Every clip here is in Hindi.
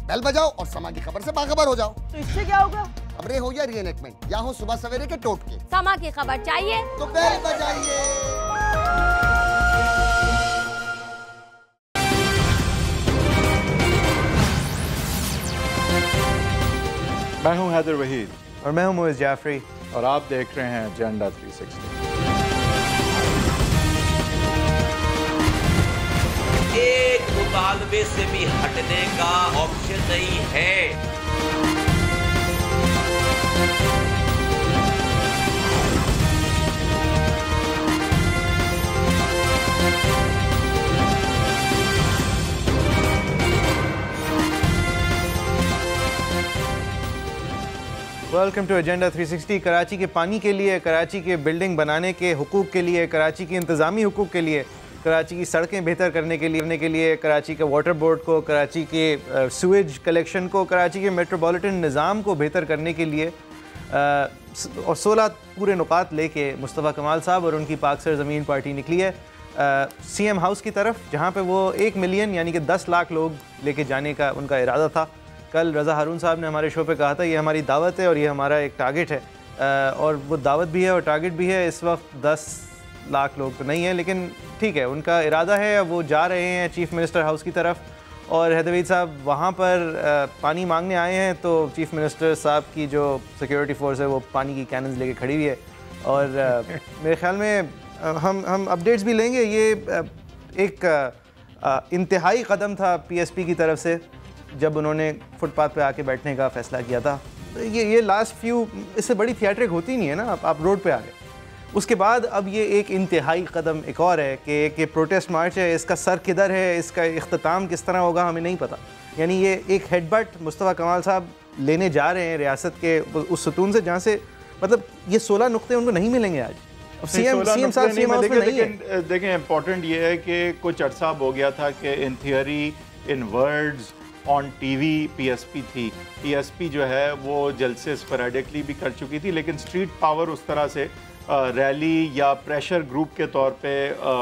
बेल बजाओ और समा की खबर से बाखबर हो जाओ। तो इससे क्या होगा? खबरें हो या रीएनएक्टमेंट या हो सुबह सवेरे के टोटके, समा की खबर चाहिए तो बेल बजाइए। मैं हूं हैदर वहीद और मैं हूं मोइज़ जाफरी और आप देख रहे हैं एजेंडा 360। एक मुतालबे से भी हटने का ऑप्शन नहीं है। Welcome to agenda 360। कराची के पानी के लिए, कराची के बिल्डिंग बनाने के हुकूक के लिए, कराची की इंतज़ामी हुकूक के लिए, कराची की सड़कें बेहतर करने के लिए, कराची के वाटर बोर्ड को, कराची के सुएज कलेक्शन को, कराची के मेट्रोपॉलिटन निज़ाम को बेहतर करने के लिए और 16 पूरे नुकात लेके मुस्तफ़ा कमाल साहब और उनकी पाक सरज़मीन पार्टी निकली है सीएम हाउस की तरफ, जहाँ पे वो 1 मिलियन यानी कि 10 लाख लोग लेके जाने का उनका इरादा था। कल रज़ा हारून साहब ने हमारे शो पे कहा था ये हमारी दावत है और ये हमारा एक टारगेट है, और वो दावत भी है और टारगेट भी है। इस वक्त 10 लाख लोग तो नहीं है, लेकिन ठीक है, उनका इरादा है। वो जा रहे हैं चीफ़ मिनिस्टर हाउस की तरफ और हैदरवीद साहब वहाँ पर पानी मांगने आए हैं, तो चीफ़ मिनिस्टर साहब की जो सिक्योरिटी फोर्स है वो पानी की कैनन्स लेके खड़ी हुई है। और मेरे ख़्याल में हम अपडेट्स भी लेंगे। ये एक इंतहाई कदम था पीएसपी की तरफ से जब उन्होंने फुटपाथ पे आके बैठने का फ़ैसला किया था। ये लास्ट फ्यू, इससे बड़ी थिएट्रिक होती नहीं है ना, आप रोड पे आ गए। उसके बाद अब ये एक इंतहाई कदम एक और है कि प्रोटेस्ट मार्च है, इसका सर किधर है, इसका इख्तिताम किस तरह होगा, हमें नहीं पता। यानी ये एक हेडबट मुस्तफ़ा कमाल साहब लेने जा रहे हैं रियासत के उस सतून से जहाँ से, मतलब ये 16 नुक्ते उनको नहीं मिलेंगे आज। सीएम साहब सीएम हाउस में नहीं है। देखें, इम्पोर्टेंट ये है कि कुछ अर्सा हो गया था कि in theory, in words, on TV PSP थी। पीएसपी जो है वो जलसे स्पोरेडिकली भी कर चुकी थी, लेकिन स्ट्रीट पावर उस तरह से रैली या प्रेशर ग्रुप के तौर पे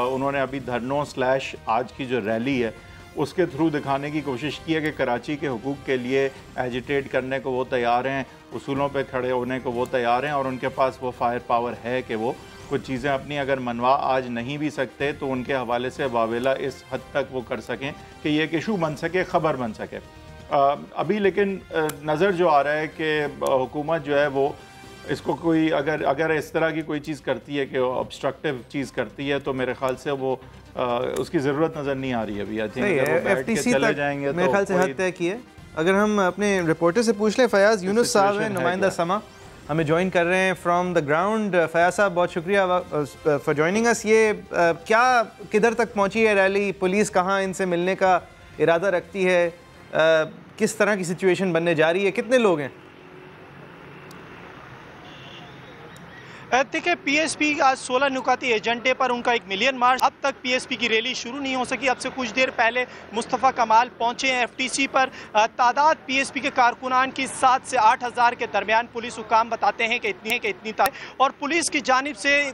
उन्होंने अभी धरनों / आज की जो रैली है उसके थ्रू दिखाने की कोशिश की है कि कराची के हुकूक के लिए एजिटेट करने को वो तैयार हैं, उसूलों पे खड़े होने को वो तैयार हैं, और उनके पास वो फायर पावर है कि वो कुछ चीज़ें अपनी अगर मनवा आज नहीं भी सकते तो उनके हवाले से वावेला इस हद तक वो कर सकें कि ये एक इशू बन सके, ख़बर बन सके। अभी लेकिन नज़र जो आ रहा है कि हुकूमत जो है वो इसको कोई अगर इस तरह की कोई चीज़ करती है कि ऑब्स्ट्रक्टिव चीज़ करती है, तो मेरे ख्याल से वो उसकी ज़रूरत नज़र नहीं आ रही है अभी। आई थिंक एफटीसी चले जाएंगे मेरे ख्याल से हद तय की है। अगर हम अपने रिपोर्टर से पूछ लें, फयाज़ यूनुस साहब हैं, नुमाइंदा समा, हमें ज्वाइन कर रहे हैं फ्रॉम द ग्राउंड। फयाज़ साहब बहुत शुक्रिया फॉर ज्वाइनिंग अस। ये क्या किधर तक पहुंची है रैली, पुलिस कहाँ इनसे मिलने का इरादा रखती है, किस तरह की सिचुएशन बनने जा रही है, कितने लोग हैं? देखिए, पीएसपी आज 16 नुकाती एजेंडे पर उनका 1 मिलियन मार्च, अब तक पीएसपी की रैली शुरू नहीं हो सकी। अब से कुछ देर पहले मुस्तफ़ा कमाल पहुंचे हैं एफटीसी पर। तादाद पीएसपी के कारकुनान की 7 से 8 हज़ार के दरमियान पुलिस हुकाम बताते हैं कि इतनी और पुलिस की जानिब से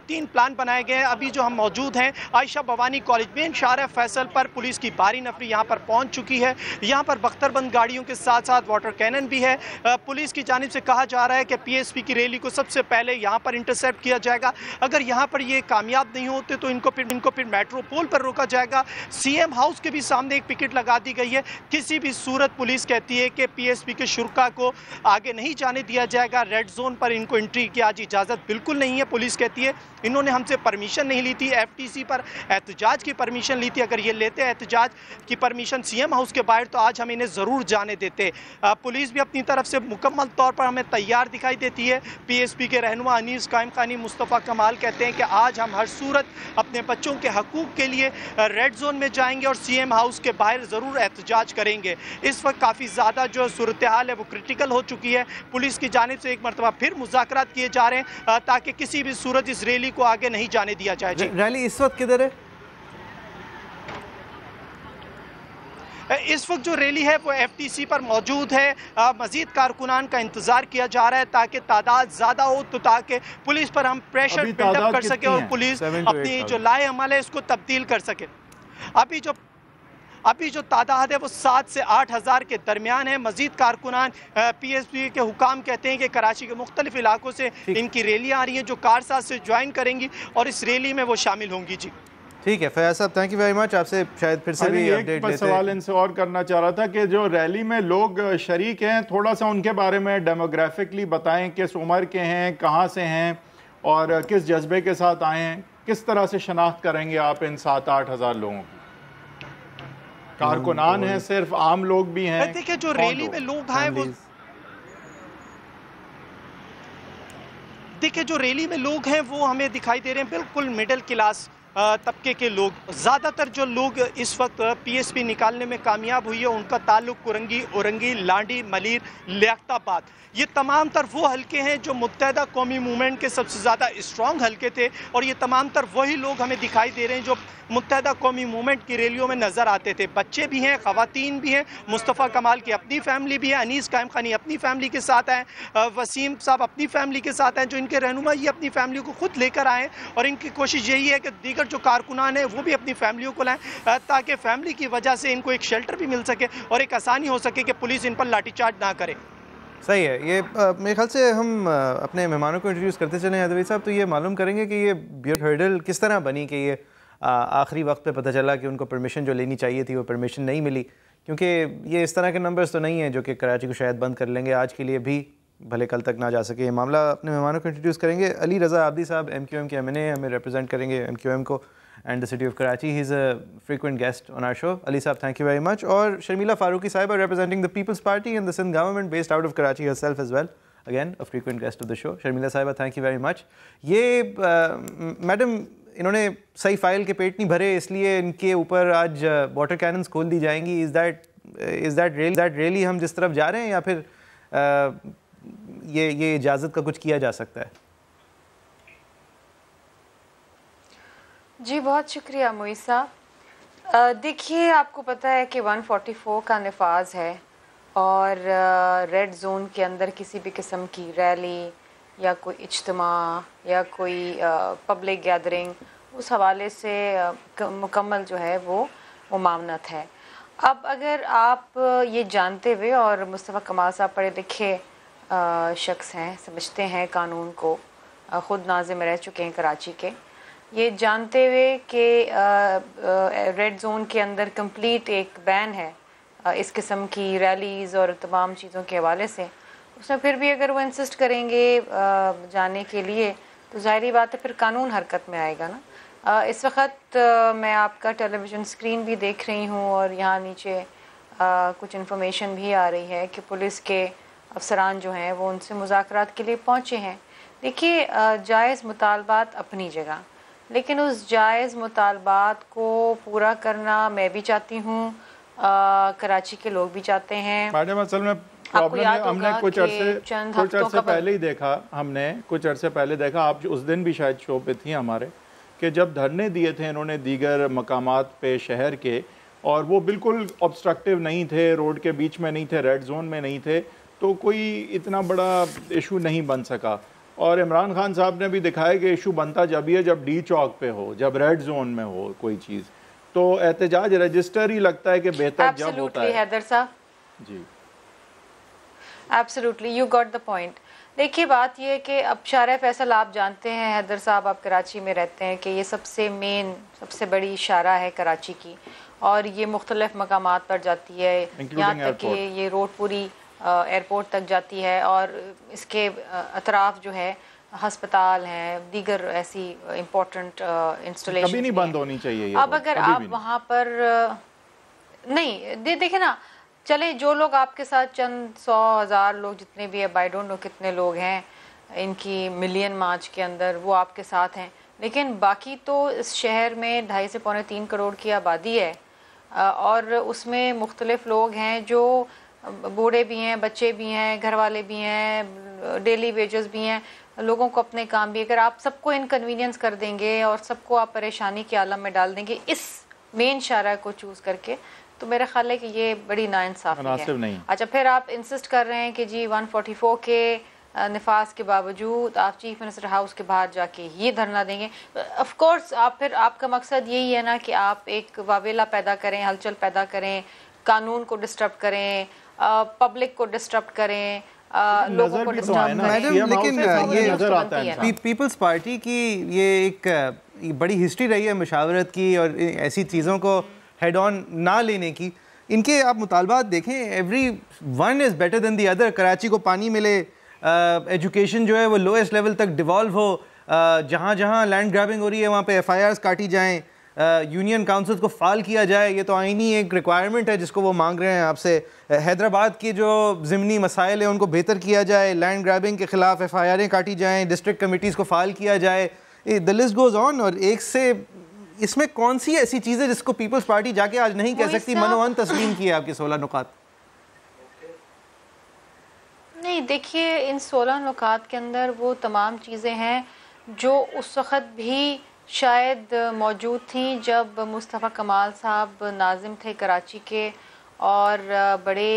3 प्लान बनाए गए हैं। अभी जो हम मौजूद हैं आयशा भवानी कॉलेज में, शार फैसल पर पुलिस की भारी नफरी यहाँ पर पहुँच चुकी है। यहाँ पर बख्तरबंद गाड़ियों के साथ साथ वाटर कैनन भी है। पुलिस की जानिब से कहा जा रहा है कि पीएसपी की रैली को सबसे पहले यहाँ पर इंटरसेप्ट किया जाएगा। अगर यहाँ पर ये कामयाब नहीं होते तो इनको फिर मेट्रोपोल पर रोका जाएगा। सीएम हाउस के भी सामने एक पिकेट लगा दी गई है। किसी भी सूरत पुलिस कहती है कि पीएसपी के शुरका को आगे नहीं जाने दिया जाएगा। रेड जोन पर इनको एंट्री की आज इजाज़त बिल्कुल नहीं है। पुलिस कहती है इन्होंने हमसे परमिशन नहीं ली थी, एफटीसी पर एहतजाज की परमिशन ली थी। अगर ये लेते एहतजाज की परमिशन सीएम हाउस के बाहर तो आज हम इन्हें ज़रूर जाने देते। पुलिस भी अपनी तरफ से मुकम्मल तौर पर हमें तैयार दिखाई देती है। पीएसपी के रहनुमा अनीस कायम खानी मुस्तफ़ा कमाल कहते हैं कि आज हम हर सूरत अपने बच्चों के हकूक़ के लिए रेड जोन में जाएंगे और सीएम हाउस के बाहर ज़रूर एहतजाज करेंगे। इस वक्त काफ़ी ज़्यादा जो सूरत हाल है वो क्रिटिकल हो चुकी है। पुलिस की जानिब से एक मरतबा फिर मुज़ाकरात किए जा रहे हैं ताकि किसी भी सूरत इस रैली को आगे नहीं जाने दिया जाए। रैली इस वक्त किधर है? इस वक्त जो रैली है वो एफटीसी पर मौजूद है। मजीद कारकुनान का इंतजार किया जा रहा है ताकि तादाद ज़्यादा हो, तो ताकि पुलिस पर हम प्रेशर बिल्डअप कर सके और पुलिस अपनी जो लाए अमल है इसको तब्दील कर सके। अभी जो तादाद है वो 7 से 8 हज़ार के दरमियान है। मजीद कारकुनान PSP के हुकाम कहते हैं कि कराची के मुख्तलिफ इलाकों से इनकी रैलियाँ आ रही हैं जो कारसाज से ज्वाइन करेंगी और इस रैली में वो शामिल होंगी। जी ठीक है फयाज साहब, थैंक यू वेरी मच। आपसे शायद फिर से भी अपडेट लेते सवाल इनसे और करना चाह रहा था कि जो रैली में लोग शरीक हैं, थोड़ा सा उनके बारे में डेमोग्राफिकली बताएं, किस उम्र के हैं, कहाँ से हैं और किस जज्बे के साथ आए हैं, किस तरह से शनाख्त करेंगे आप इन 7-8 हज़ार लोगों की? कारकुनान हैं, सिर्फ आम लोग भी हैं? देखिए जो रैली में लोग आए वो देखिए जो रैली में लोग हैं वो हमें दिखाई दे रहे हैं बिल्कुल मिडिल क्लास तबके के लोग। ज़्यादातर जो लोग इस वक्त PSP निकालने में कामयाब हुई है उनका ताल्लुक कुरंगी, औरंगी, लांडी, मलीर, लियाकताबाद, ये तमाम तर वो हलके हैं जो मुत्तहदा कौमी मूवमेंट के सबसे ज़्यादा स्ट्रॉन्ग हलके थे और ये तमाम तर वही लोग हमें दिखाई दे रहे हैं जो मुत्तहदा कौमी मूवमेंट की रैलियों में नज़र आते थे। बच्चे भी हैं, ख़वातीन भी हैं, मुस्तफ़ा कमाल की अपनी फैमिली भी है, अनीस कायम खानी अपनी फैमिली के साथ हैं, वसीम साहब अपनी फैमिली के साथ हैं, जो इनके रहनुमा ये अपनी फैमिली को खुद लेकर आएँ और इनकी कोशिश यही है कि दीगर जो कारकुनान है वो भी अपनी फैमिलियों को लाएँ ताकि फैमिली की वजह से इनको एक शेल्टर भी मिल सके और एक आसानी हो सके कि पुलिस इन पर लाठीचार्ज ना करे। सही है। ये मेरे ख्याल से हम अपने मेहमानों को इंट्रोड्यूस करते चले यादवी साहब, तो ये मालूम करेंगे कि ये हर्डल किस तरह बनी कि ये आखिरी वक्त पे पता चला कि उनको परमिशन जो लेनी चाहिए थी वो परमिशन नहीं मिली, क्योंकि ये इस तरह के नंबर्स तो नहीं हैं जो कि कराची को शायद बंद कर लेंगे आज के लिए भी, भले कल तक ना जा सके। ये मामला अपने मेहमानों को इंट्रोड्यूस करेंगे। अली रज़ा आब्दी साहब MQM के MNA हमें रिप्रेजेंट करेंगे MQM को and the city of Karachi. He's a frequent guest on our show. Ali Saab, thank you very much. और शर्मिला फारूकी साहिबा representing the People's Party and the Sindh government based out of Karachi herself as well. Again, a frequent guest of the show. Sharmila साहिबा, thank you very much. ये मैडम इन्होंने सही फाइल के पेट नहीं भरे इसलिए इनके ऊपर आज वाटर कैनन्स खोल दी जाएंगी। Is that really हम जिस तरफ जा रहे हैं या फिर ये इजाज़त का कुछ किया जा सकता है? जी बहुत शुक्रिया मोइसा। देखिए आपको पता है कि 144 का नफाज है और रेड जोन के अंदर किसी भी किस्म की रैली या कोई इज्तिमा या कोई पब्लिक गैदरिंग उस हवाले से मुकम्मल जो है वो मामनत है। अब अगर आप ये जानते हुए, और मुस्तफ़ा कमाल साहब पढ़े लिखे शख्स हैं, समझते हैं कानून को, ख़ुद नाज़िम रह चुके हैं कराची के, ये जानते हुए कि रेड जोन के अंदर कंप्लीट एक बैन है इस किस्म की रैलीज़ और तमाम चीज़ों के हवाले से, उसमें फिर भी अगर वो इंसिस्ट करेंगे जाने के लिए तो ज़ाहिरी बात है फिर कानून हरकत में आएगा ना। इस वक्त मैं आपका टेलीविज़न स्क्रीन भी देख रही हूँ और यहाँ नीचे कुछ इन्फॉर्मेशन भी आ रही है कि पुलिस के अफसरान जो हैं वो उनसे मुज़ाकरात के लिए पहुँचे हैं। देखिए जायज़ मुतालबात अपनी जगह, लेकिन उस जायज़ मुतालबात को पूरा करना मैं भी चाहती हूँ, कराची के लोग भी चाहते हैं। मैडम असल में प्रॉब्लम है, हमने कुछ अरसे पहले ही देखा, कुछ अरसे पहले देखा, आप उस दिन भी शायद शो पे थी हमारे, कि जब धरने दिए थे इन्होंने दीगर मकामात पे शहर के, और वो बिल्कुल ऑब्स्ट्रक्टिव नहीं थे, रोड के बीच में नहीं थे, रेड जोन में नहीं थे, तो कोई इतना बड़ा इशू नहीं बन सका। और इमरान खान साहब ने भी दिखाया कि इशू बनता जब ही है जब डी चौक पे हो, जब रेड जोन में हो कोई चीज़, तो एहतजाज रजिस्टर ही लगता है कि बेहतर जब होता है। हैदर साहब ji absolutely, you got the point. देखिए बात यह है कि अब शारा फैसल आप जानते हैं, हैदर साहब आप कराची में रहते हैं, कि ये सबसे बड़ी शारा है कराची की और ये मुख्तलिफ मकामात पर जाती है, यहाँ तक कि ये रोड पूरी एयरपोर्ट तक जाती है और इसके अतराफ जो है हस्पताल हैं, दीगर ऐसी इम्पोर्टेंट इंस्टॉलेशन कभी नहीं बंद होनी चाहिए ये। अब अगर आप वहाँ पर नहीं देखें ना, चले जो लोग आपके साथ चंद 100,000 लोग जितने भी है, आई डोंट नो कितने लोग हैं इनकी मिलियन मार्च के अंदर, वो आपके साथ हैं, लेकिन बाकी तो इस शहर में 2.5 से पौने 3 करोड़ की आबादी है और उसमें मुख्तलिफ लोग हैं जो बूढ़े भी हैं, बच्चे भी हैं, घर वाले भी हैं, डेली वेजेस भी हैं, लोगों को अपने काम भी। अगर आप सबको इनकन्वीनियंस कर देंगे और सबको आप परेशानी के आलम में डाल देंगे इस मेन शारा को चूज़ करके, तो मेरा ख्याल है कि ये बड़ी नाइंसाफ़ी है। नहीं। अच्छा फिर आप इंसिस्ट कर रहे हैं कि जी 144 के नफाज के बावजूद आप चीफ मिनिस्टर हाउस के बाहर जाके ये धरना देंगे। ऑफ कोर्स आप फिर आपका मकसद यही है ना कि आप एक वावेला पैदा करें, हलचल पैदा करें, कानून को डिस्टर्ब करें, पब्लिक को डिस्टर्ब करें, लोगों को डिस्टर्ब करें। मैडम लेकिन ये नजर आता है पीपल्स पार्टी की ये एक बड़ी हिस्ट्री रही है मुशावरत की और ऐसी चीज़ों को हेड ऑन ना लेने की। इनके आप मुतालबात देखें, every one is better than the other. Karachi को पानी मिले, एजुकेशन जो है वो लोएस्ट लेवल तक डिवॉल्व हो, जहाँ जहाँ लैंड ग्रैबिंग हो रही है वहाँ पे FIRs काटी जाएँ, यूनियन काउंसिल को फाल किया जाए। ये तो आईनी एक रिक्वायरमेंट है जिसको वो मांग रहे हैं आपसे। हैदराबाद के जो ज़िमनी मसाइल हैं उनको बेहतर किया जाए, लैंड ग्रैबिंग के ख़िलाफ़ FIRs काटी जाएँ, डिस्ट्रिक्ट कमेटीज़ को फाल किया जाए, द लिस्ट गोज़ ऑन। और एक से इसमें कौन सी ऐसी चीज़ है जिसको पीपल्स पार्टी जाके आज नहीं कह सकती मनोअन तस्लीम किया आपके 16 नुकात? नहीं, देखिए इन 16 नुकात के अंदर वो तमाम चीज़ें हैं जो उस वक़्त भी शायद मौजूद थी जब मुस्तफ़ा कमाल साहब नाज़िम थे कराची के, और बड़े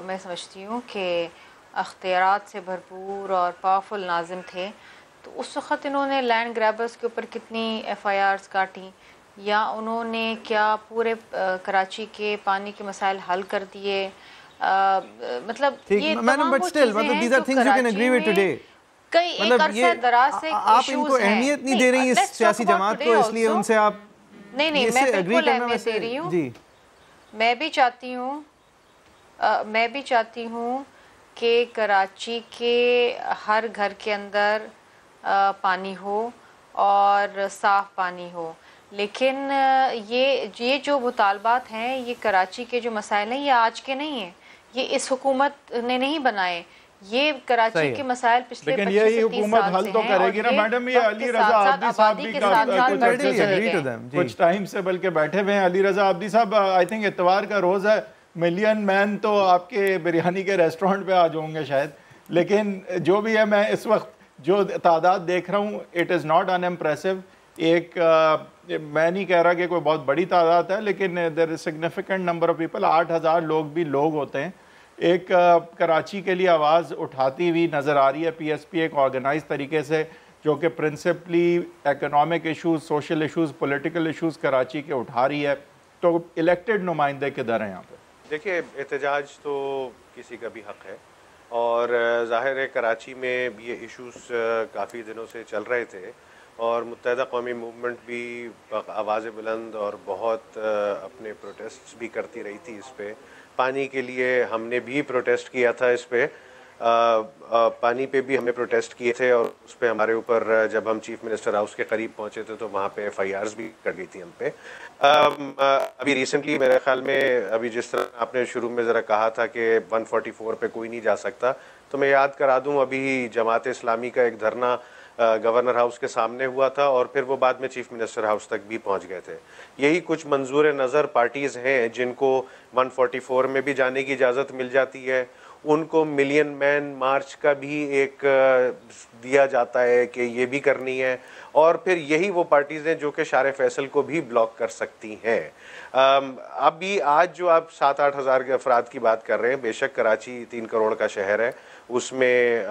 मैं समझती हूँ कि अख्तियारात से भरपूर और पावरफुल नाज़िम थे। तो उस वक़्त इन्होंने लैंड ग्रैबर्स के ऊपर कितनी FIRs काटी, या उन्होंने क्या पूरे कराची के पानी के मसाइल हल कर दिए? मतलब ये तमाम वो चीज़ें हैं जो कराची में कई एक अरसे दराज से आप इनको अहमियत नहीं दे रही इस सियासी जमात को, इसलिए उनसे आप नहीं मैं बिल्कुल अहमियत दे रही हूँ जी। मैं भी चाहती हूँ कि कराची के हर घर के अंदर पानी हो और साफ़ पानी हो, लेकिन ये जो मुतालबात हैं, ये कराची के जो मसाइल हैं, ये आज के नहीं हैं, ये इस हुकूमत ने नहीं बनाए। ये कराची के मसाइल पिछले 25 से 30 साल हल से तो हैं, करेगी ना मैडम। ये अली रजा आब्दी साहब भी कुछ टाइम से बल्कि बैठे हुए हैं। अली रजा आब्दी साहब, आई थिंक इतवार का रोज़ है, मिलियन मैन तो आपके बिरयानी के रेस्टोरेंट पे आज होंगे शायद। लेकिन जो भी है, मैं इस वक्त जो तादाद देख रहा हूँ, इट इज़ नॉट अनइम्प्रेसिव। एक मैं नहीं कह रहा कि कोई बहुत बड़ी तादाद है, लेकिन there is significant number of people. 8000 लोग भी लोग होते हैं। एक कराची के लिए आवाज़ उठाती हुई नज़र आ रही है PSP, एक ऑर्गेनाइज तरीके से, जो कि principally economic issues, social issues, political issues Karachi के उठा रही है। तो इलेक्टेड नुमाइंदे किधर हैं यहाँ पे? देखिए, एहतजाज तो किसी का भी हक़ है, और ज़ाहिर है कराची में ये इशूज़ काफ़ी दिनों से चल रहे थे, और मुत्तहिदा कौमी मूवमेंट भी आवाज़ बुलंद और बहुत अपने प्रोटेस्ट भी करती रही थी इस पे। पानी के लिए हमने भी प्रोटेस्ट किया था, इस पे पानी पे भी हमने प्रोटेस्ट किए थे, और उस पर हमारे ऊपर जब हम चीफ मिनिस्टर हाउस के करीब पहुंचे थे तो वहाँ पे FIRs भी कर गई थी हम पे। अभी रिसेंटली मेरे ख्याल में, अभी जिस तरह आपने शुरू में ज़रा कहा था कि 144 पे कोई नहीं जा सकता, तो मैं याद करा दूं, अभी जमात इस्लामी का एक धरना गवर्नर हाउस के सामने हुआ था, और फिर वो बाद में चीफ मिनिस्टर हाउस तक भी पहुंच गए थे। यही कुछ मंजूर नज़र पार्टीज़ हैं जिनको 144 में भी जाने की इजाज़त मिल जाती है। उनको मिलियन मैन मार्च का भी एक दिया जाता है कि ये भी करनी है, और फिर यही वो पार्टीज़ हैं जो कि शार फैसल को भी ब्लॉक कर सकती हैं। अभी आज जो आप 7-8 हज़ार के अफराद की बात कर रहे हैं, बेशक कराची 3 करोड़ का शहर है, उसमें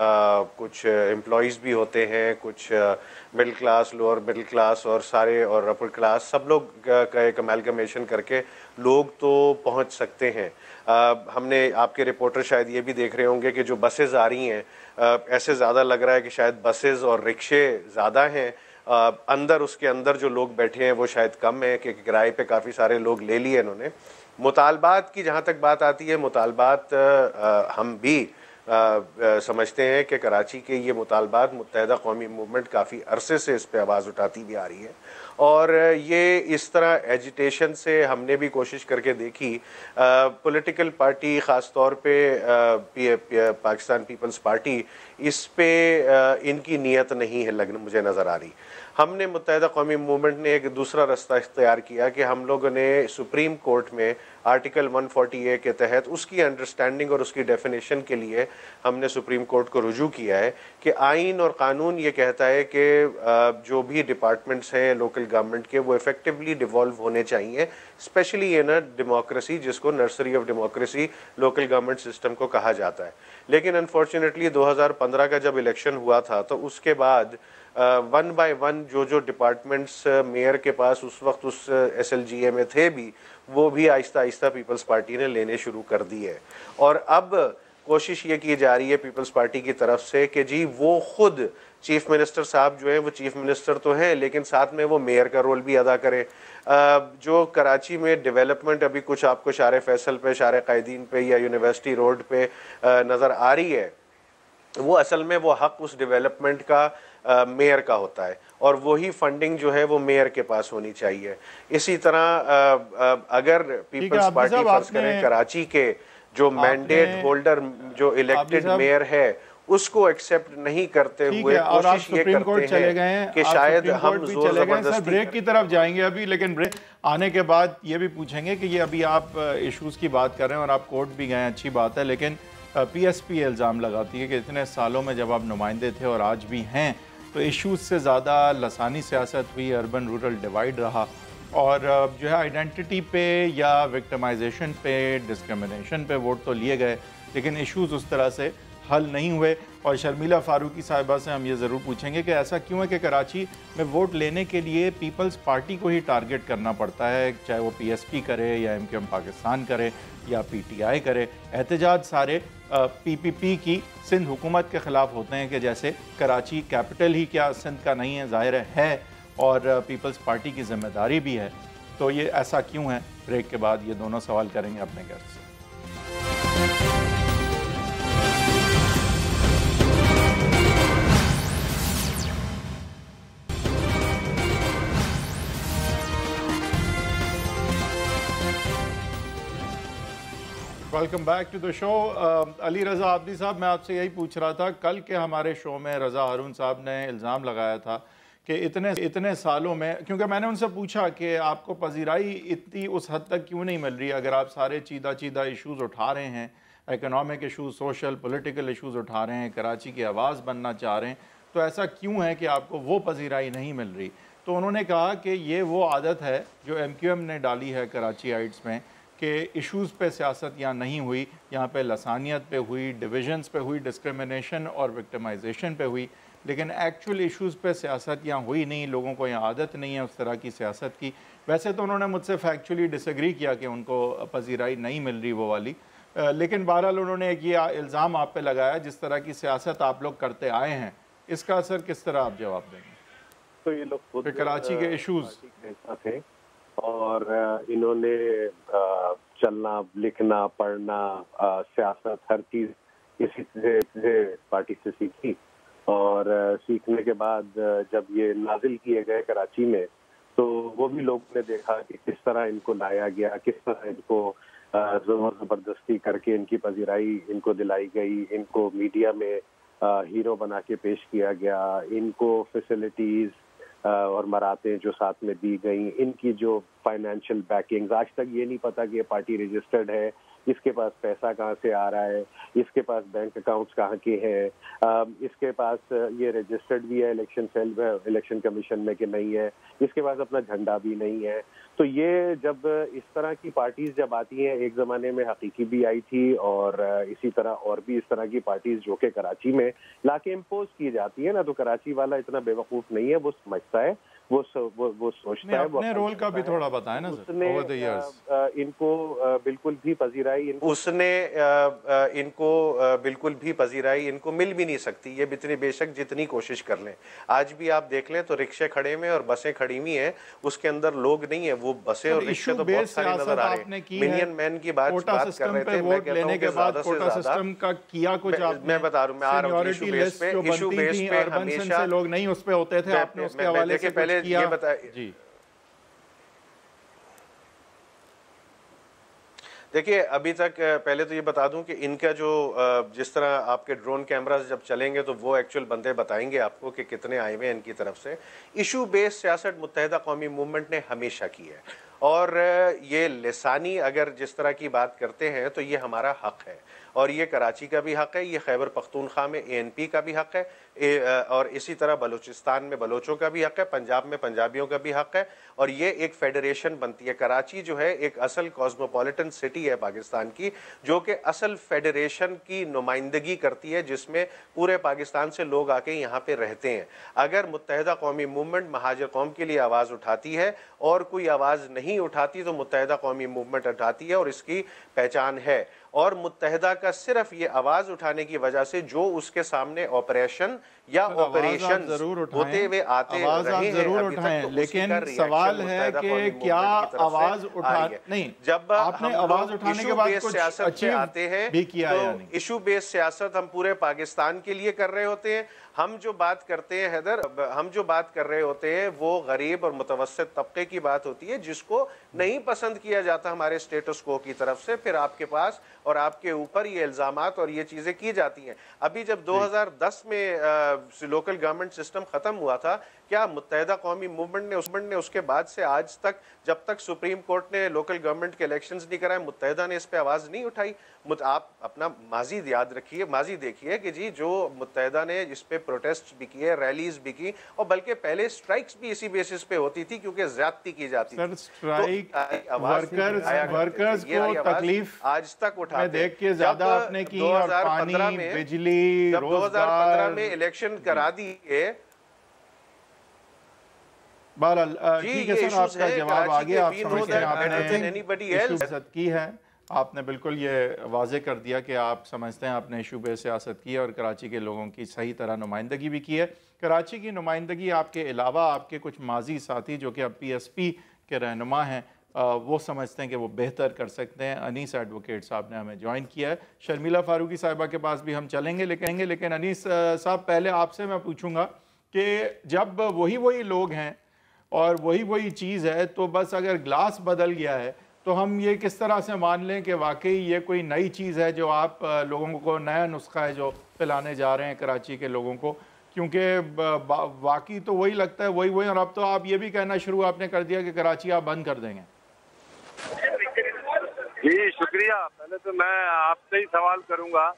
कुछ एम्प्लॉयज़ भी होते हैं, कुछ middle class, lower middle class और सारे और अपर क्लास, सब लोग का एक अमेलगमेशन करके लोग तो पहुंच सकते हैं। हमने, आपके रिपोर्टर शायद ये भी देख रहे होंगे कि जो बसेज़ आ रही हैं, ऐसे ज़्यादा लग रहा है कि शायद बसेज़ और रिक्शे ज़्यादा हैं, अंदर उसके अंदर जो लोग बैठे हैं वो शायद कम है, कि किराए पे काफ़ी सारे लोग ले लिए इन्होंने। मुतालबात की जहाँ तक बात आती है, मुतालबात हम भी समझते हैं कि कराची के ये मुतालबात मुत्तहिदा कौमी मूवमेंट काफ़ी अरसे से इस पर आवाज़ उठाती भी आ रही है, और ये इस तरह एजिटेशन से हमने भी कोशिश करके देखी। पॉलिटिकल पार्टी, ख़ास तौर पे पाकिस्तान पीपल्स पार्टी, इस पे इनकी नीयत नहीं है, लगन मुझे नज़र आ रही। हमने मुत्तहिदा कौमी मूवमेंट ने एक दूसरा रास्ता इख्तियार किया कि हम लोगों ने सुप्रीम कोर्ट में आर्टिकल 140A के तहत उसकी अंडरस्टैंडिंग और उसकी डेफिनेशन के लिए हमने सुप्रीम कोर्ट को रुजू किया है कि आइन और कानून ये कहता है कि जो भी डिपार्टमेंट्स हैं लोकल गवर्नमेंट के वो इफेक्टिवली डिवॉल्व होने चाहिए, स्पेशली इन अ डेमोक्रेसी जिसको nursery of democracy local government system को कहा जाता है। लेकिन अनफॉर्चुनेटली 2015 का जब इलेक्शन हुआ था तो उसके बाद वन बाय वन जो डिपार्टमेंट्स मेयर के पास उस वक्त उस SLGA में थे भी, वो भी आहिस्ता आहिस्ता पीपल्स पार्टी ने लेने शुरू कर दी है। और अब कोशिश ये की जा रही है पीपल्स पार्टी की तरफ से कि जी वो खुद चीफ मिनिस्टर साहब जो हैं वो चीफ मिनिस्टर तो हैं लेकिन साथ में वो मेयर का रोल भी अदा करें। जो कराची में डेवलपमेंट अभी कुछ आपको शार फैसल पे, शार कायदीन पे या यूनिवर्सिटी रोड पे नज़र आ रही है, वो असल में वो हक उस डेवलपमेंट का मेयर का होता है और वही फंडिंग जो है वो मेयर के पास होनी चाहिए। इसी तरह अगर पीपल्स पार्टी फर्ज करें कराची के जो मैंडेट होल्डर जो इलेक्टेड मेयर है उसको एक्सेप्ट नहीं करते हुए कोशिश ये करते हैं कि शायद हम जोर जबरदस्ती ब्रेक की तरफ जाएंगे अभी, लेकिन ब्रेक आने के बाद ये भी पूछेंगे कि ये अभी आप इश्यूज की बात कर रहे हैं और आप कोर्ट भी गए, अच्छी बात है, लेकिन PSP इल्ज़ाम लगाती है कि इतने सालों में जब आप नुमाइंदे थे और आज भी हैं तो इश्यूज से ज़्यादा लसानी सियासत हुई, अर्बन रूरल डिवाइड रहा और जो है आइडेंटिटी पे या विक्टिमाइजेशन पे, डिस्क्रिमिनेशन पे वोट तो लिए गए लेकिन इश्यूज उस तरह से हल नहीं हुए। और शर्मिला फारूकी साहिबा से हम ये ज़रूर पूछेंगे कि ऐसा क्यों है कि कराची में वोट लेने के लिए पीपल्स पार्टी को ही टारगेट करना पड़ता है, चाहे वो PSP करे या MQM पाकिस्तान करे या PTI करे। एहतजाज सारे PPP की सिंध हुकूमत के ख़िलाफ़ होते हैं कि जैसे कराची कैपिटल ही क्या सिंध का नहीं है, ज़ाहिर है, और पीपल्स पार्टी की ज़िम्मेदारी भी है। तो ये ऐसा क्यों है? ब्रेक के बाद ये दोनों सवाल करेंगे अपने गेस्ट से। Welcome back to the show. Ali Raza Abidi साहब, मैं आपसे यही पूछ रहा था, कल के हमारे शो में रज़ा हारून साहब ने इल्ज़ाम लगाया था कि इतने सालों में, क्योंकि मैंने उनसे पूछा कि आपको पजीराई इतनी उस हद तक क्यों नहीं मिल रही अगर आप सारे चीदा इशूज़ उठा रहे हैं, economic issues, social political issues उठा रहे हैं, कराची की आवाज़ बनना चाह रहे हैं, तो ऐसा क्यों है कि आपको वो पजीराई नहीं मिल रही? तो उन्होंने कहा कि ये वो आदत है जो MQM ने डाली है कराची हाइट्स में कि इश्यूज़ पे सियासत यहाँ नहीं हुई, यहाँ पे लसानियत पे हुई, डिविजन्स पे हुई, डिस्क्रिमिनेशन और विक्टिमाइजेशन पे हुई, लेकिन एक्चुअल इश्यूज़ पे सियासत यहाँ हुई नहीं। लोगों को यहाँ आदत नहीं है उस तरह की सियासत की। वैसे तो उन्होंने मुझसे फैक्चुअली डिसएग्री किया कि उनको पजीराई नहीं मिल रही वो वाली, लेकिन बहरहाल उन्होंने एक ये इल्ज़ाम आप पे लगाया जिस तरह की सियासत आप लोग करते आए हैं, इसका असर किस तरह आप जवाब देंगे? तो ये लोग खुद कराची के इशूज़ थे और इन्होंने चलना, लिखना, पढ़ना, सियासत, हर चीज़ इसी से पार्टी से सीखी और सीखने के बाद जब ये नाजिल किए गए कराची में तो वो भी लोगों ने देखा कि किस तरह इनको लाया गया, किस तरह इनको जोर ज़बरदस्ती करके इनकी पजीराई इनको दिलाई गई, इनको मीडिया में हीरो बना के पेश किया गया, इनको फैसिलिटीज़ और मरातें जो साथ में दी गई, इनकी जो फाइनेंशियल बैकिंग्स, आज तक ये नहीं पता कि ये पार्टी रजिस्टर्ड है, इसके पास पैसा कहाँ से आ रहा है, इसके पास बैंक अकाउंट्स कहाँ के हैं, इसके पास ये रजिस्टर्ड भी है इलेक्शन सेल में, इलेक्शन कमीशन में कि नहीं है, इसके पास अपना झंडा भी नहीं है। तो ये जब इस तरह की पार्टीज जब आती हैं, एक ज़माने में हकीकी भी आई थी और इसी तरह और भी इस तरह की पार्टीज जो कि कराची में लाके इम्पोज की जाती है ना, तो कराची वाला इतना बेवकूफ़ नहीं है, वो समझता है, वो सोचता है, अपने रोल का भी थोड़ा बताएं ना सर। इनको बिल्कुल भी पजीराई उसने इनको बिल्कुल भी पजीराई इनको मिल भी नहीं सकती, ये इतनी बेशक जितनी कोशिश कर लें। आज भी आप देख लें तो रिक्शे खड़े में और बसें खड़ी हुई हैं, उसके अंदर लोग नहीं है, वो बसें और रिक्शे तो बहुत सारे नजर आ रहे हैं। मिलियन मैन की बात कर रहे थे, मैं कहता हूं कि ज़्यादा से ज़्यादा मैं बता रहा हूं, मैं आ रहा हूं इशू बेस पे हमेशा लोग नहीं उस पे होते थे। आपने उसके हवाले से पहले ये बताया जी। देखिए अभी तक पहले तो ये बता दूं कि इनका जो जिस तरह आपके ड्रोन कैमरास जब चलेंगे तो वो एक्चुअल बंदे बताएंगे आपको कि कितने आए हुए हैं इनकी तरफ से। इशू बेस्ड सियासत मुत्तहिदा कौमी मूवमेंट ने हमेशा की है और ये लिसानी अगर जिस तरह की बात करते हैं तो ये हमारा हक है और ये कराची का भी हक है, ये खैबर पख्तूनख्वा में ANP का भी हक है और इसी तरह बलूचिस्तान में बलोचों का भी हक है, पंजाब में पंजाबियों का भी हक है और ये एक फेडरेशन बनती है। कराची जो है एक असल कॉस्मोपॉलिटन सिटी है पाकिस्तान की जो कि असल फेडरेशन की नुमाइंदगी करती है जिसमें पूरे पाकिस्तान से लोग आके यहाँ पे रहते हैं। अगर मुत्तहिदा कौमी मूवमेंट महाजर कौम के लिए आवाज़ उठाती है और कोई आवाज़ नहीं उठाती तो मुत्तहिदा कौमी मूवमेंट उठाती है और इसकी पहचान है। और मुत्तहिदा का सिर्फ ये आवाज उठाने की वजह से जो उसके सामने ऑपरेशन या ऑपरेशन होते हुए आते रहे जरूर उठाएं, लेकिन सवाल है कि क्या आवाज उठा नहीं, जब आपने आवाज उठाने के बाद कुछ सियासत पे आते हैं भी किया तो इशू बेस्ड सियासत हम पूरे पाकिस्तान के लिए कर रहे होते हैं। हम जो बात करते हैं हैदर, हम जो बात कर रहे होते हैं वो गरीब और मुतवस्सित तबके की बात होती है जिसको नहीं पसंद किया जाता हमारे स्टेटस को की तरफ से। फिर आपके पास और आपके ऊपर ये इल्जामात और ये चीज़ें की जाती हैं। अभी जब 2010 में लोकल गवर्नमेंट सिस्टम ख़त्म हुआ था, क्या मुत्तहिदा कौमी मूवमेंट ने उसके बाद से आज तक जब तक सुप्रीम कोर्ट ने लोकल गवर्नमेंट के इलेक्शंस नहीं कराए मुत्तहिदा ने इस पे आवाज़ नहीं उठाई? आप अपना माजी याद रखिए, माजी देखिए कि जी जो मुत्तहिदा ने इस पे प्रोटेस्ट भी किए, रैलीज भी की और बल्कि पहले स्ट्राइक्स भी इसी बेसिस पे होती थी क्योंकि ज्यादती की जाती थी। स्ट्राइक वर्कर्स को तकलीफ आज तक उठाते देख के ज्यादा आपने की और पानी, बिजली, 2015 में इलेक्शन करा दिए। बहरहाल ठीक है सर, आपका जवाब आ गया। आप समझते हैं आपने सियासत की है, आपने बिल्कुल ये वाजे कर दिया कि आप समझते हैं आपने इशू पे सियासत की है और कराची के लोगों की सही तरह नुमाइंदगी भी की है। कराची की नुमाइंदगी आपके अलावा आपके कुछ माजी साथी जो कि अब PSP के रहनुमा हैं वो समझते हैं कि वो बेहतर कर सकते हैं। अनीस एडवोकेट साहब ने हमें ज्वाइन किया है। शर्मिला फारूकी साहिबा के पास भी हम चलेंगे लेकिन अनीस साहब पहले आपसे मैं पूछूंगा कि जब वही लोग हैं और वही चीज़ है तो बस अगर ग्लास बदल गया है तो हम ये किस तरह से मान लें कि वाकई ये कोई नई चीज़ है जो आप लोगों को नया नुस्खा है जो पिलाने जा रहे हैं कराची के लोगों को? क्योंकि बाकी तो वही लगता है वही और अब तो आप ये भी कहना शुरू आपने कर दिया कि कराची आप बंद कर देंगे। जी शुक्रिया। पहले तो मैं आपसे ही सवाल करूंगा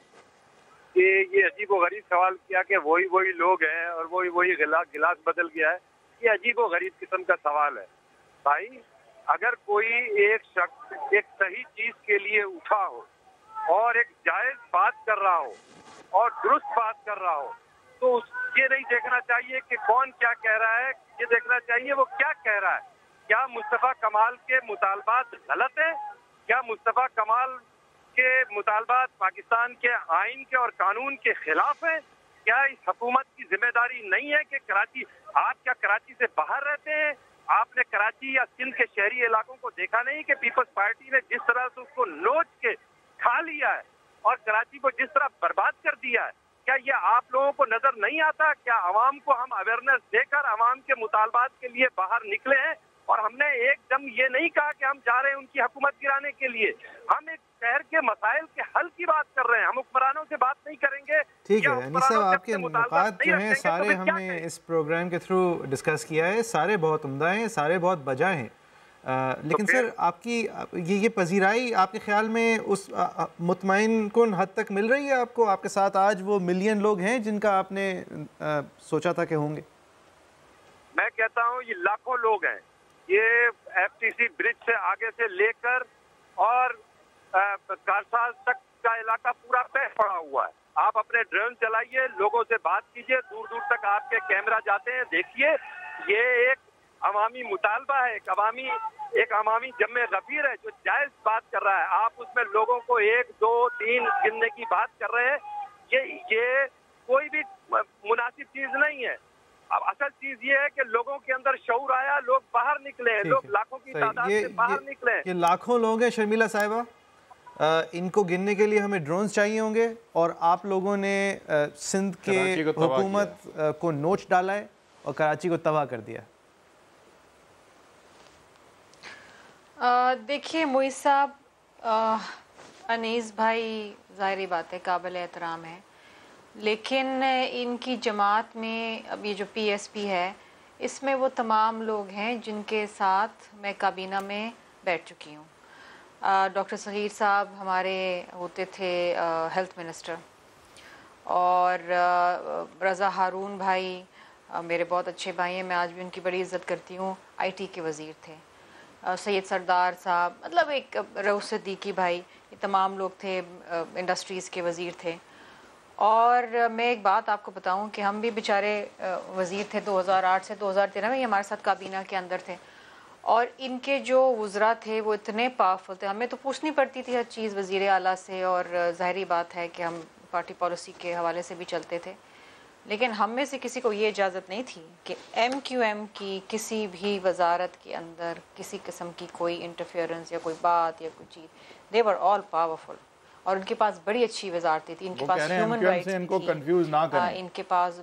कि ये अजीब व गरीब सवाल किया कि वही लोग हैं और वही गिलास बदल गया है, ये अजीब व गरीब किस्म का सवाल है। भाई अगर कोई एक शख्स एक सही चीज के लिए उठा हो और एक जायज बात कर रहा हो और दुरुस्त बात कर रहा हो तो ये नहीं देखना चाहिए कि कौन क्या कह रहा है, ये देखना चाहिए वो क्या कह रहा है। क्या मुस्तफा कमाल के मुतालबात गलत है? क्या मुस्तफा कमाल के मुतालबात पाकिस्तान के आइन के और कानून के खिलाफ है? क्या इस हुकूमत की जिम्मेदारी नहीं है कि कराची, आप क्या कराची से बाहर रहते हैं? आपने कराची या सिंध के शहरी इलाकों को देखा नहीं कि पीपल्स पार्टी ने जिस तरह से उसको नोच के खा लिया है और कराची को जिस तरह बर्बाद कर दिया है? क्या ये आप लोगों को नजर नहीं आता? क्या आवाम को हम अवेयरनेस देकर आवाम के मुतालबात के लिए बाहर निकले हैं? और हमने एकदम ये नहीं कहा कि हम जा रहे हैं उनकी हुकूमत गिराने के लिए। हम एक शहर के मसाइल के हल की बात कर रहे हैं, हम हुक्मरानों से बात नहीं करेंगे। ठीक है अनीस साहब, आपके नुकात जो हैं सारे हमने इस प्रोग्राम के थ्रू डिस्कस किया है, सारे बहुत उम्दा हैं, सारे बहुत बजा हैं। लेकिन सर आपकी ये पजीराई आपके ख्याल में उस मुतमईन कुन हद तक मिल रही है आपको? आपके साथ आज वो मिलियन लोग हैं जिनका आपने सोचा था कि होंगे? मैं कहता हूँ ये लाखों लोग हैं। ये FTC ब्रिज से आगे से लेकर और कारसाज तक का इलाका पूरा पैक पड़ा हुआ है। आप अपने ड्रोन चलाइए, लोगों से बात कीजिए, दूर दूर तक आपके कैमरा जाते हैं, देखिए। ये एक अवामी मुतालबा है, एक अवामी जम्मे गफीर है जो जायज बात कर रहा है। आप उसमें लोगों को 1, 2, 3 गिनने की बात कर रहे हैं। ये कोई भी मुनासिब चीज नहीं है। अब असल चीज ये है कि लोगों के अंदर शऊर आया, लोग बाहर निकले, लोग लाखों की तादाद से बाहर निकले। ये लाखों लोग हैं शर्मिला साहिबा, इनको गिनने के लिए हमें ड्रोन्स चाहिए होंगे और आप लोगों ने सिंध के हुकूमत को नोच डाला है और कराची को तबाह कर दिया। देखिए मोइज साहब, अनीस भाई ज़ाहिरी बात है, काबिल एहतराम है, लेकिन इनकी जमात में अब ये जो पीएसपी है इसमें वो तमाम लोग हैं जिनके साथ मैं काबीना में बैठ चुकी हूँ। डॉक्टर सगीर साहब हमारे होते थे हेल्थ मिनिस्टर, और रज़ा हारून भाई मेरे बहुत अच्छे भाई हैं, मैं आज भी उनकी बड़ी इज़्ज़त करती हूँ, आईटी के वज़ीर थे। सैयद सरदार साहब, मतलब एक रऊफ़ सिद्दीकी भाई, ये तमाम लोग थे, इंडस्ट्रीज़ के वज़ीर थे। और मैं एक बात आपको बताऊं कि हम भी बेचारे वज़ीर थे 2008 से 2013 में, ये हमारे साथ काबीना के अंदर थे, और इनके जो वज़रा थे वो इतने पावरफुल थे, हमें तो पूछनी पड़ती थी हर चीज़ वज़ीर आला से, और ज़ाहिरी बात है कि हम पार्टी पॉलिसी के हवाले से भी चलते थे, लेकिन हम में से किसी को ये इजाज़त नहीं थी कि MQM की किसी भी वजारत के अंदर किसी किस्म की कोई इंटरफेरेंस या कोई बात या कोई चीज़, दे वर ऑल पावरफुल, और उनके पास बड़ी अच्छी वजारतें थी, इनके पास ह्यूमन राइट्स थी, इनको कंफ्यूज ना करें, इनके पास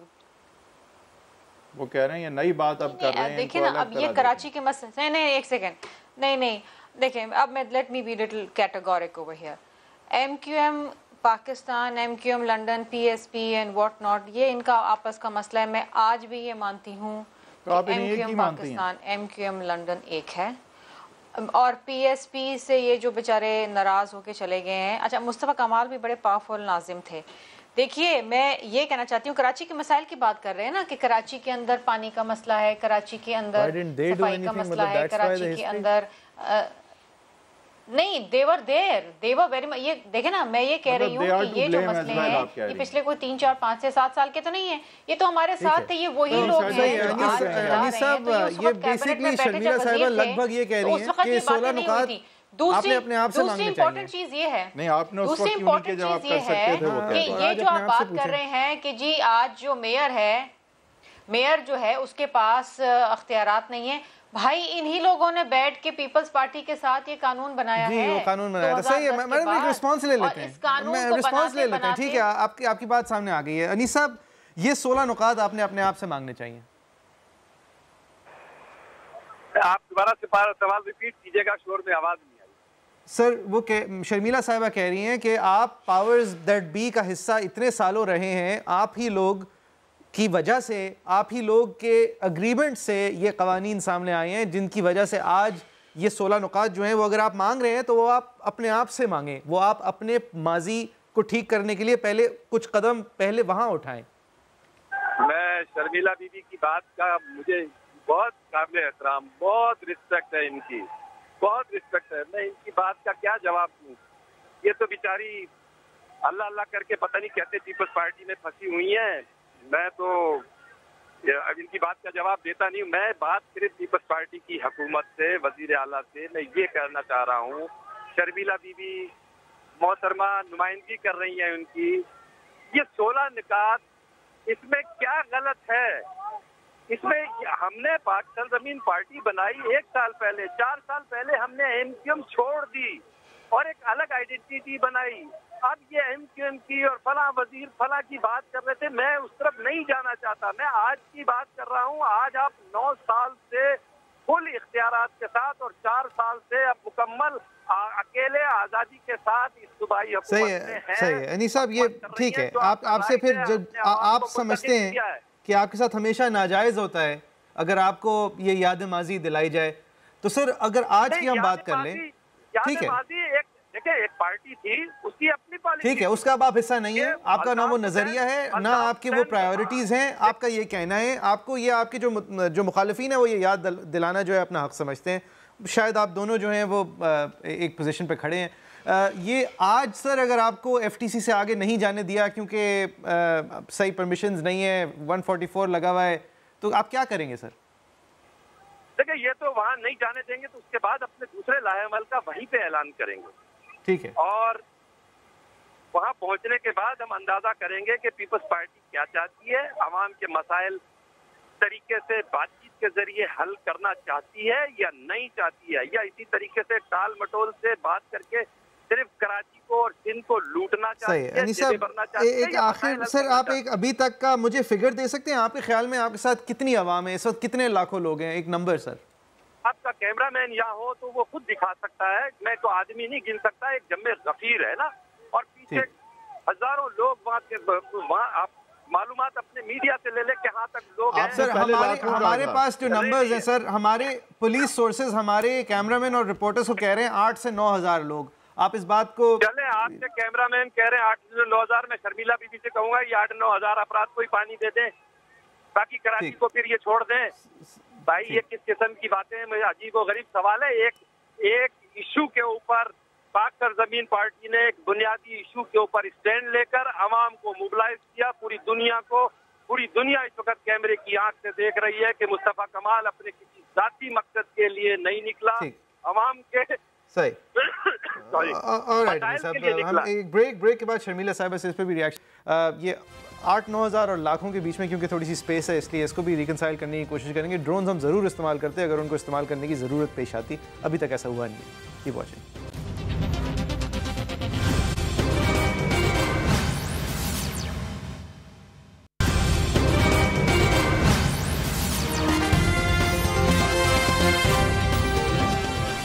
वो कह रहे हैं ये नई बात अब कर रहे हैं। देखिए ना, अब ये कराची के मसले, नहीं एक सेकेंड, नहीं देखें, अब मैं let me be little categoric over here. MQM Pakistan, MQM London, PSP and what not, ये इनका आपस का मसला है। मैं आज भी ये मानती हूँ कि MQM पाकिस्तान, MQM लंदन एक है, और PSP से ये जो बेचारे नाराज़ होके चले गए हैं। अच्छा, मुस्तफ़ा कमाल भी बड़े पावरफुल नाजिम थे। देखिए, मैं ये कहना चाहती हूँ, कराची के मसाइल की बात कर रहे हैं ना, कि कराची के अंदर पानी का मसला है, कराची के अंदर सफाई का मसला है, कराची के अंदर नहीं, देवर वेरी मच, ये देखे ना, मैं ये कह रही हूँ कि ये जो मसले हैं ये पिछले कोई 3, 4, 5 से 7 साल के तो नहीं है, ये तो हमारे साथ थे, ये वही लोग हैं। ये बेसिकली शर्मिला साहिबा लगभग ये कह रही हैं कि 16 नुकात दूसरी इम्पोर्टेंट चीज ये है, नहीं आपने दूसरी इम्पोर्टेंट चीज ये है कि ये जो आप बात कर रहे हैं कि जी आज जो मेयर जो है उसके पास अख्तियारात नहीं है, भाई इन्हीं लोगों ने बैठ के पीपल्स पार्टी के साथ ये कानून बनाया है। वो कानून बनाया था, सही है। मैडम एक रिस्पांस ले लेते हैं, ठीक है, आपकी बात सामने आ गई है। अनीस साहब, ये 16 नुकात आपने अपने आप से मांगने चाहिए। आप दोबारा से सवाल रिपीट कीजिएगा, शोर में आवाज नहीं आई। सर, वो शर्मिला साहिबा कह रही हैं कि आप पावर्स दैट बी का हिस्सा इतने सालों रहे हैं, आप ही लोग की वजह से, आप ही लोग के अग्रीमेंट से ये कवानीन सामने आए हैं, जिनकी वजह से आज ये 16 नुकात जो हैं वो अगर आप मांग रहे हैं तो वो आप अपने आप से मांगें, वो आप अपने माजी को ठीक करने के लिए पहले कुछ कदम पहले वहाँ उठाएं। मैं शर्मिला बीबी की बात का मुझे बहुत काबिल एहतराम, बहुत रिस्पेक्ट है इनकी, बहुत रिस्पेक्ट है। मैं इनकी बात का क्या जवाब दूं? ये तो बेचारी अल्लाह अल्लाह करके पता नहीं कहते पीपल्स पार्टी में फंसी हुई हैं। मैं तो अब इनकी बात का जवाब देता नहीं। मैं बात सिर्फ पीपल्स पार्टी की हुकूमत से, वजीर आला से मैं ये कहना चाह रहा हूँ, शर्मिला बीबी मोहतरमा नुमाइंदगी कर रही हैं उनकी, ये 16 निकात, इसमें क्या गलत है? इसमें हमने पाकिस्तान जमीन पार्टी बनाई 1 साल पहले, 4 साल पहले हमने MQM छोड़ दी और एक अलग आइडेंटिटी बनाई। अब ये MQM की और फला वजीर फला की बात कर रहे थे, मैं उस तरफ नहीं जाना चाहता। मैं आज की बात कर रहा हूँ। आज आप 9 साल से फुल इख्तियारात के साथ और 4 साल से अब मुकम्मल अकेले आजादी के साथ इस सूबाई हुकूमत में हैं। सही है अनीस साहब, ये ठीक है। आपसे फिर जब आप समझते हैं कि आपके साथ हमेशा नाजायज होता है अगर आपको ये याद माजी दिलाई जाए, तो सर अगर आज की हम बात कर लें, ठीक है, देखिए एक पार्टी थी, उसकी अपनी पॉलिसी, ठीक है, उसका अब आप हिस्सा नहीं है, आपका ना वो नजरिया है, ना आपकी वो प्रायोरिटीज हैं, आपका ये कहना है, आपको ये आपके जो मुखालिफिन है वो ये याद दिलाना जो है अपना हक समझते हैं। शायद आप दोनों जो हैं वो एक पोजीशन पे खड़े हैं। ये आज सर अगर आपको FTC से आगे नहीं जाने दिया क्योंकि सही परमिशंस नहीं है, 144 लगा हुआ है, तो आप क्या करेंगे सर? देखिए ये तो वहाँ नहीं जाने देंगे, तो उसके बाद अपने दूसरे लाहेअमल का वहीं पे ऐलान करेंगे, ठीक है, और वहाँ पहुँचने के बाद हम अंदाजा करेंगे कि पीपल्स पार्टी क्या चाहती है, आवाम के मसाइल तरीके से बातचीत के जरिए हल करना चाहती है या नहीं चाहती है, या इसी तरीके से टाल मटोल से बात करके सिर्फ कराची को और सिंध को लूटना चाहती है। एक आखिर सर, आप एक अभी तक का मुझे फिगर दे सकते हैं? आपके ख्याल में आपके साथ कितनी आवाम है इस वक्त, कितने लाखों लोग हैं? एक नंबर सर। अब तक कैमरामैन यहाँ हो तो वो खुद दिखा सकता है, मैं तो आदमी नहीं गिन सकता, एक जम्मे गफीर है ना, और पीछे हजारों लोग वहाँ आप मालूमात अपने मीडिया से ले कहाँ तक लोग हैं। सर हमारे पास जो नंबर्स हैं सर, हमारे पुलिस सोर्सेज हमारे कैमरामैन और रिपोर्टर्स को कह रहे हैं 8 से 9 हज़ार लोग। आप इस बात को चले, आपके कैमरामैन कह रहे हैं 8 से 9 हज़ार, मैं शर्मिला बीबी से कहूंगा ये 8-9 हज़ार अपराध को ही पानी दे दें, बाकी कराची को फिर ये छोड़ दें। भाई ये किस किस्म की बातें हैं, मुझे अजीब व गरीब सवाल है। एक इशू के ऊपर पाक सरजमीन पार्टी ने एक बुनियादी इशू के ऊपर स्टैंड लेकर आवाम को मोबिलाइज किया, पूरी दुनिया इस वक्त कैमरे की आंख से देख रही है कि मुस्तफा कमाल अपने किसी जाती मकसद के लिए ये निकला, आवाम के सही हम एक ब्रेक के बाद शर्मिला साहिबा से इस पर भी रिएक्शन, ये 8-9 हज़ार और लाखों के बीच में क्योंकि थोड़ी सी स्पेस है इसलिए इसको भी रिकनसाइल करने की कोशिश करेंगे। ड्रोन्स हम ज़रूर इस्तेमाल करते हैं अगर उनको इस्तेमाल करने की ज़रूरत पेश आती, अभी तक ऐसा हुआ नहीं। Keep watching.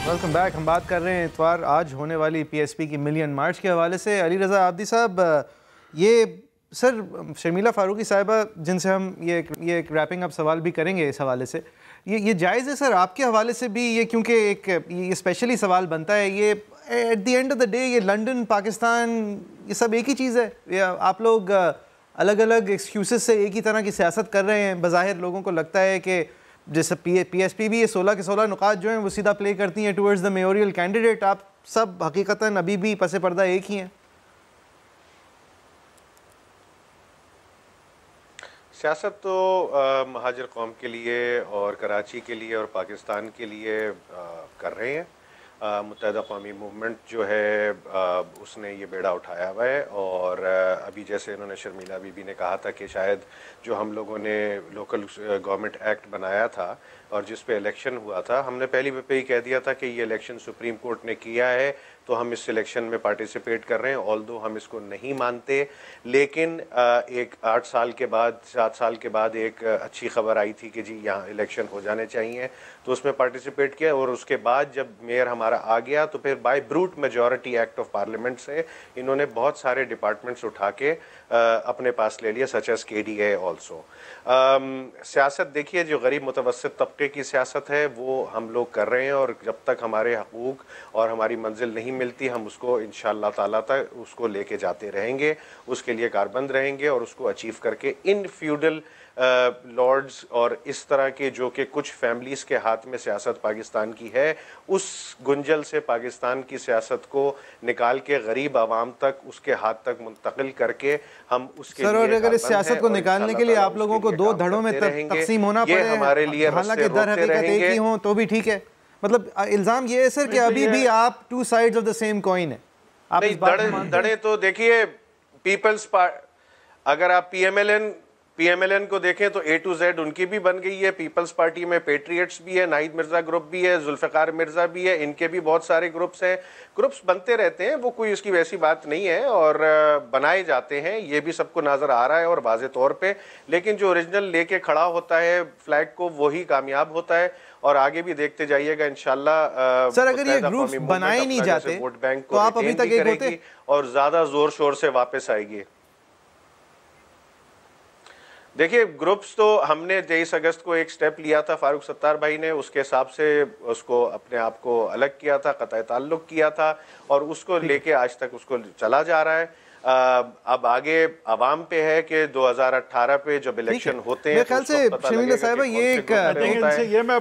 Welcome back. हम बात कर रहे हैं इतवार आज होने वाली पीएसपी की मिलियन मार्च के हवाले से। अली रज़ा आब्दी साहब, ये सर शर्मिला फारूकी साहिबा जिनसे हम ये एक रैपिंग अप सवाल भी करेंगे इस हवाले से, ये जायज़ है सर आपके हवाले से भी ये, क्योंकि ये स्पेशली सवाल बनता है, ये at the end of the day ये लंदन पाकिस्तान ये सब एक ही चीज़ है, या आप लोग अलग अलग एक्सक्यूज़ से एक ही तरह की सियासत कर रहे हैं? बज़ाहिर लोगों को लगता है कि जैसे पीएसपी भी ये 16 के 16 नुकात जो हैं वो सीधा प्ले करती हैं टुवर्ड्स द मेयोरियल कैंडिडेट, आप सब हकीकतन अभी भी पसे पर्दा एक ही हैं? सियासत तो महाजिर कौम के लिए और कराची के लिए और पाकिस्तान के लिए कर रहे हैं। मुत्तहदा कौमी मूवमेंट जो है उसने ये बेड़ा उठाया हुआ है, और अभी जैसे इन्होंने शर्मिला बीबी ने कहा था कि शायद जो हम लोगों ने लोकल गवर्नमेंट एक्ट बनाया था और जिस पे इलेक्शन हुआ था, हमने पहली पे ही कह दिया था कि ये इलेक्शन सुप्रीम कोर्ट ने किया है तो हम इस इलेक्शन में पार्टिसिपेट कर रहे हैं, ऑल्दो हम इसको नहीं मानते। लेकिन एक 8 साल के बाद 7 साल के बाद एक अच्छी खबर आई थी कि जी यहाँ इलेक्शन हो जाने चाहिए, तो उसमें पार्टिसिपेट किया, और उसके बाद जब मेयर हमारा आ गया तो फिर by brute majority act of parliament से इन्होंने बहुत सारे डिपार्टमेंट्स उठा के अपने पास ले लिया, सच एज KDA ऑल्सो। सियासत देखिए, जो गरीब मुतवस्सित तबके की सियासत है वो हम लोग कर रहे हैं, और जब तक हमारे हकूक़ और हमारी मंजिल नहीं मिलती हम उसको इंशाअल्लाह ताला तक उसको लेके जाते रहेंगे, उसके लिए कारबंद रहेंगे और उसको अचीव करके इन फ्यूडल लॉर्ड्स और इस तरह के जो कि कुछ फैमिलीज के हाथ में सियासत पाकिस्तान की है, उस गुंजल से पाकिस्तान की सियासत को निकाल के गरीब आवाम तक उसके हाथ तक मुंतकिल करके हम उसके सर, और अगर इस सियासत को निकालने के लिए आप लोगों को 2 धड़ों में तकसीम होना पड़े, हमारे लिए हालांकि दर हकीकत एक ही हो तो भी ठीक है। मतलब इल्जाम ये है सर कि अभी भी आप 2 sides of the same coin है। आप इस बात को दड़े तो देखिए, पीपल्स पार्टी, अगर आप PMLN को देखें तो A to Z उनकी भी बन गई है। पीपल्स पार्टी में पेट्रियट्स भी है, नाहिद मिर्जा ग्रुप भी है, जुल्फ़िकार मिर्जा भी है, इनके भी बहुत सारे ग्रुप्स हैं। ग्रुप्स बनते रहते हैं, वो कोई उसकी वैसी बात नहीं है, और बनाए जाते हैं, ये भी सबको नज़र आ रहा है और वाज़े तौर पे। लेकिन जो ओरिजिनल लेके खड़ा होता है फ्लैग को, वही कामयाब होता है, और आगे भी देखते जाइएगा इंशाल्लाह। सर, अगर ये ग्रुप्स बनाए नहीं जाते वोट बैंक तो आप अभी तक एक होते और ज़्यादा ज़ोर शोर से वापस आएगी। देखिए, ग्रुप्स तो हमने 23 अगस्त को एक स्टेप लिया था, फारूक सत्तार भाई ने, उसके हिसाब से उसको अपने आप को अलग किया था, कतई ताल्लुक किया था, और उसको लेके आज तक उसको चला जा रहा है। अब आगे आवाम पे है कि 2018 पे जब इलेक्शन होते हैं, मेरे ख्याल से शर्मिला साहिबा ये मैं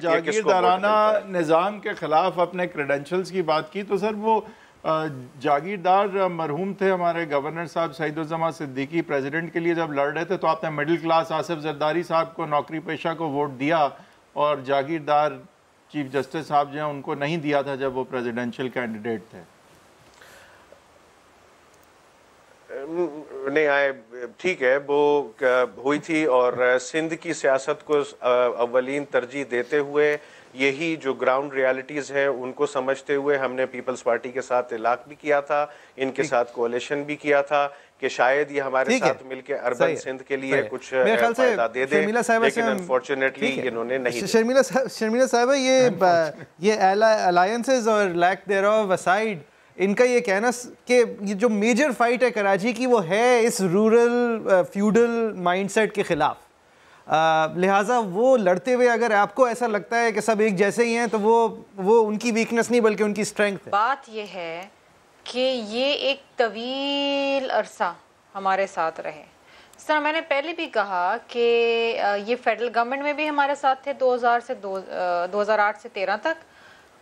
जागीरदाराना निज़ाम के खिलाफ अपने क्रेडेंशियल्स की बात की, तो सर वो जागीरदार मरहूम थे हमारे गवर्नर साहब सईदुज़्ज़मा सिद्दीकी, प्रेसिडेंट के लिए जब लड़ रहे थे तो आपने मिडिल क्लास आसिफ जरदारी साहब को नौकरी पेशा को वोट दिया, और जागीरदार चीफ जस्टिस साहब जो हैं उनको नहीं दिया था जब वो प्रेसिडेंशियल कैंडिडेट थे। नहीं आए, ठीक है, वो हुई थी और सिंध की सियासत को अव्वलीन तरजीह देते हुए, यही जो ग्राउंड रियलिटीज़ हैं उनको समझते हुए हमने पीपल्स पार्टी के साथ इलाक भी किया था, इनके साथ कोalition भी किया था कि शायद ये हमारे साथ मिलके अर्बन सिंध के लिए कुछ फायदा दे दे, लेकिन अनफॉर्चुनेटली इन्होंने नहीं। शर्मिला साहिबा, ये अलायंसेस और लैक देयरऑफ असाइड, इनका ये कहना कि ये जो मेजर फाइट है कराची की वो है इस रूरल फ्यूडल माइंडसेट के खिलाफ, लिहाजा वो लड़ते हुए अगर आपको ऐसा लगता है कि सब एक जैसे ही हैं तो वो उनकी वीकनेस नहीं बल्कि उनकी स्ट्रेंथ है। बात ये है कि ये एक तवील अरसा हमारे साथ रहे। इस तरह मैंने पहले भी कहा कि ये फेडरल गवर्नमेंट में भी हमारे साथ थे 2008 से 13 तक,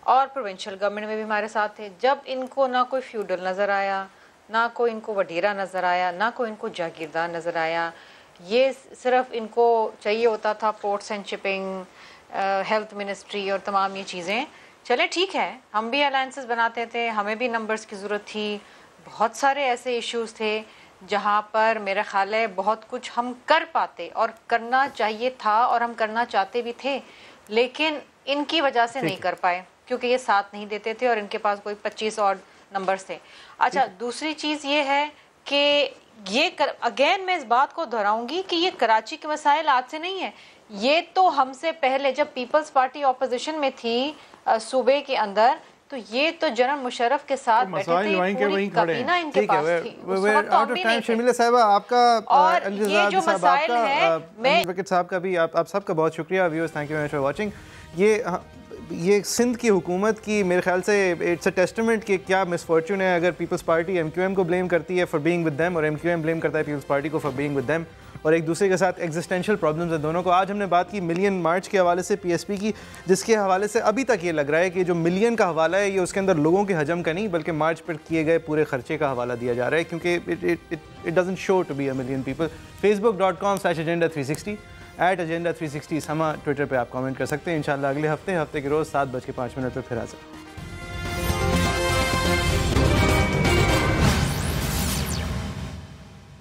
और प्रोविंशियल गवर्नमेंट में भी हमारे साथ थे। जब इनको ना कोई फ्यूडल नज़र आया, ना कोई इनको वडीरा नज़र आया, ना कोई इनको जागीरदार नज़र आया, ये सिर्फ इनको चाहिए होता था ports and shipping, health ministry और तमाम ये चीज़ें। चले ठीक है, हम भी अलायंसेस बनाते थे, हमें भी नंबर्स की ज़रूरत थी, बहुत सारे ऐसे इश्यूज़ थे जहाँ पर मेरा ख्याल है बहुत कुछ हम कर पाते और करना चाहिए था और हम करना चाहते भी थे, लेकिन इनकी वजह से नहीं कर पाए क्योंकि ये साथ नहीं देते थे और इनके पास कोई 25 और नंबर्स थे। अच्छा, दूसरी चीज़ ये है कि ये अगेन मैं इस बात को दोहराऊंगी कि ये कराची के मसाइल आज से नहीं है, ये तो हमसे पहले जब पीपल्स पार्टी ऑपोजिशन में थी सूबे के अंदर, तो ये तो जनरल मुशर्रफ के साथ बैठे थे, पूरी काबीना इनके पास थी। उस वक्त तो हम भी नहीं थे। शर्मिला साहिबा, आपका और ये जो मसाइल है, मैं साहब का भी आप सबका बहुत शुक्रिया। Viewers, thank you very much for watching. ये सिंध की हुकूमत की मेरे ख्याल से इट्स अ टेस्टामेंट कि क्या मिसफॉर्चून है अगर पीपल्स पार्टी MQM को ब्लेम करती है फॉर बीइंग विद देम और MQM ब्लेम करता है पीपल्स पार्टी को फॉर बीइंग विद देम, और एक दूसरे के साथ एग्जिस्टेंशियल प्रॉब्लम्स है दोनों को। आज हमने बात की मिलियन मार्च के हवाले से PSP की, जिसके हवाले से अभी तक ये लग रहा है कि जो मिलियन का हवाला है ये उसके अंदर लोगों के हजम का नहीं बल्कि मार्च पर किए गए पूरे खर्चे का हवाला दिया जा रहा है, क्योंकि it doesn't show to be a million people. facebook.com/agenda360 @agenda360 समा ट्विटर पे आप कमेंट कर सकते हैं। इंशाल्लाह अगले हफ्ते के रोज़ 7:05 पर फिर हाजिर।